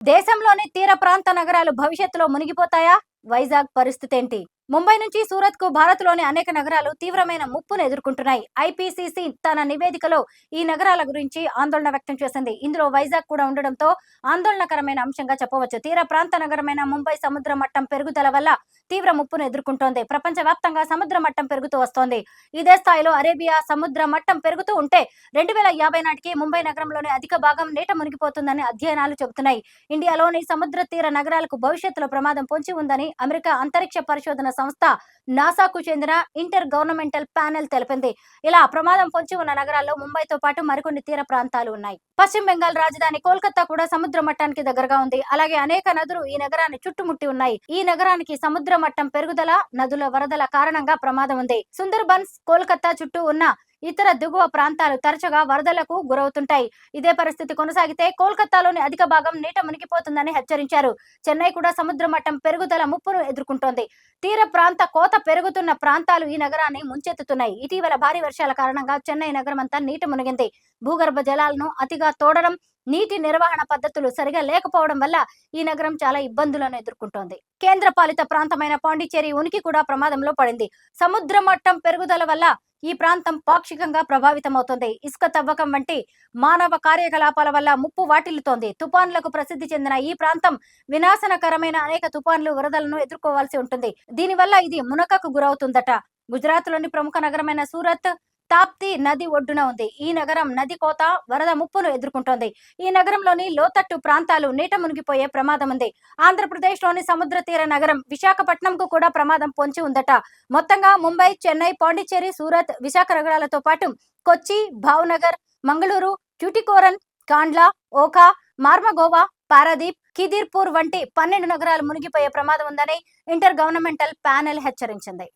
దేశంలోని తీర ప్రాంత నగరాలు భవిష్యత్తులో మునిగిపోతాయా? వైజాగ్ పరిస్థితేంటి? ముంబై నుంచి సూరత్‌కు భారత్‌లోని అనేక నగరాలు తీవ్రమైన ముప్పును ఎదుర్కొంటున్నాయి. ఐపీసీసీ తన నివేదికలో ఈ నగరాల గురించి ఆందోళన వ్యక్తం చేసింది. ఇందులో వైజాగ్ కూడా ఉండడంతో ఆందోళనకరమైన అంశంగా చెప్పవచ్చు. తీర ప్రాంత నగరమైన ముంబై సముద్ర మట్టం పెరుగుదల వల్ల తీవ్ర ముప్పును ఎదుర్కొంటోంది. ప్రపంచవ్యాప్తంగా సముద్ర మట్టం పెరుగుతూ వస్తోంది. ఇదే స్థాయిలో అరేబియా సముద్ర మట్టం పెరుగుతూ ఉంటే 2050 నాటికి ముంబై నగరంలోని అధిక భాగం నీట మునిగిపోతుందని అధ్యయనాలు చెబుతున్నాయి. ఇండియాలోని సముద్ర తీర నగరాలకు భవిష్యత్తులో ప్రమాదం పొంచి ఉందని అమెరికా అంతరిక్ష పరిశోధన సంస్థ నాసాకు చెందిన ఇంటర్ గవర్నమెంటల్ ప్యానెల్ తెలిపింది. ఇలా ప్రమాదం పొంచి ఉన్న నగరాల్లో ముంబైతో పాటు మరికొన్ని తీర ప్రాంతాలు ఉన్నాయి. పశ్చిమ బెంగాల్ రాజధాని కోల్కతా కూడా సముద్ర మట్టానికి దగ్గరగా ఉంది. అలాగే అనేక నదులు ఈ నగరాన్ని చుట్టుముట్టి ఉన్నాయి. ఈ నగరానికి సముద్ర మట్టం పెరుగుదల, నదుల వరదల కారణంగా ప్రమాదం ఉంది. సుందర్బన్స్, కోల్కతా చుట్టూ ఉన్న ఇతర దిగువ ప్రాంతాలు తరచుగా వరదలకు గురవుతుంటాయి. ఇదే పరిస్థితి కొనసాగితే కోల్కతాలోని అధిక భాగం నీట మునిగిపోతుందని హెచ్చరించారు. చెన్నై కూడా సముద్ర మట్టం పెరుగుదల ముప్పును ఎదుర్కొంటోంది. తీర ప్రాంత కోత పెరుగుతున్న ప్రాంతాలు ఈ నగరాన్ని ముంచెత్తుతున్నాయి. ఇటీవల భారీ వర్షాల కారణంగా చెన్నై నగరమంతా నీట మునిగింది. భూగర్భ జలాలను అతిగా తోడడం, నీటి నిర్వహణ పద్ధతులు సరిగా లేకపోవడం వల్ల ఈ నగరం చాలా ఇబ్బందులను ఎదుర్కొంటోంది. కేంద్ర పాలిత ప్రాంతమైన పాండిచ్చేరి ఉనికి కూడా ప్రమాదంలో పడింది. సముద్ర మట్టం పెరుగుదల వల్ల ఈ ప్రాంతం పాక్షికంగా ప్రభావితమవుతోంది. ఇసుక తవ్వకం వంటి మానవ కార్యకలాపాల వల్ల ముప్పు వాటిల్లుతోంది. తుపాన్లకు ప్రసిద్ధి చెందిన ఈ ప్రాంతం వినాశనకరమైన అనేక తుపాన్లు, వరదలను ఎదుర్కోవాల్సి ఉంటుంది. దీనివల్ల ఇది మునకకు గురవుతుందట. గుజరాత్లోని ప్రముఖ నగరమైన సూరత్ తాప్తి నది ఒడ్డున ఉంది. ఈ నగరం నది కోత, వరద ముప్పును ఎదుర్కొంటోంది. ఈ నగరంలోని లోతట్టు ప్రాంతాలు నీట మునిగిపోయే ప్రమాదం ఉంది. ఆంధ్రప్రదేశ్లోని సముద్ర తీర నగరం విశాఖపట్నంకు కూడా ప్రమాదం పొంచి ఉందట. మొత్తంగా ముంబై, చెన్నై, పాండిచ్చేరి, సూరత్, విశాఖ నగరాలతో పాటు కొచ్చి, భావనగర్, మంగళూరు, ట్యుటికోరన్, కాండ్లా, ఓఖా, మార్మగోవా, పారాదీప్, కిదిర్పూర్ వంటి 12 నగరాలు మునిగిపోయే ప్రమాదం ఉందని ఇంటర్ గవర్నమెంటల్ ప్యానెల్ హెచ్చరించింది.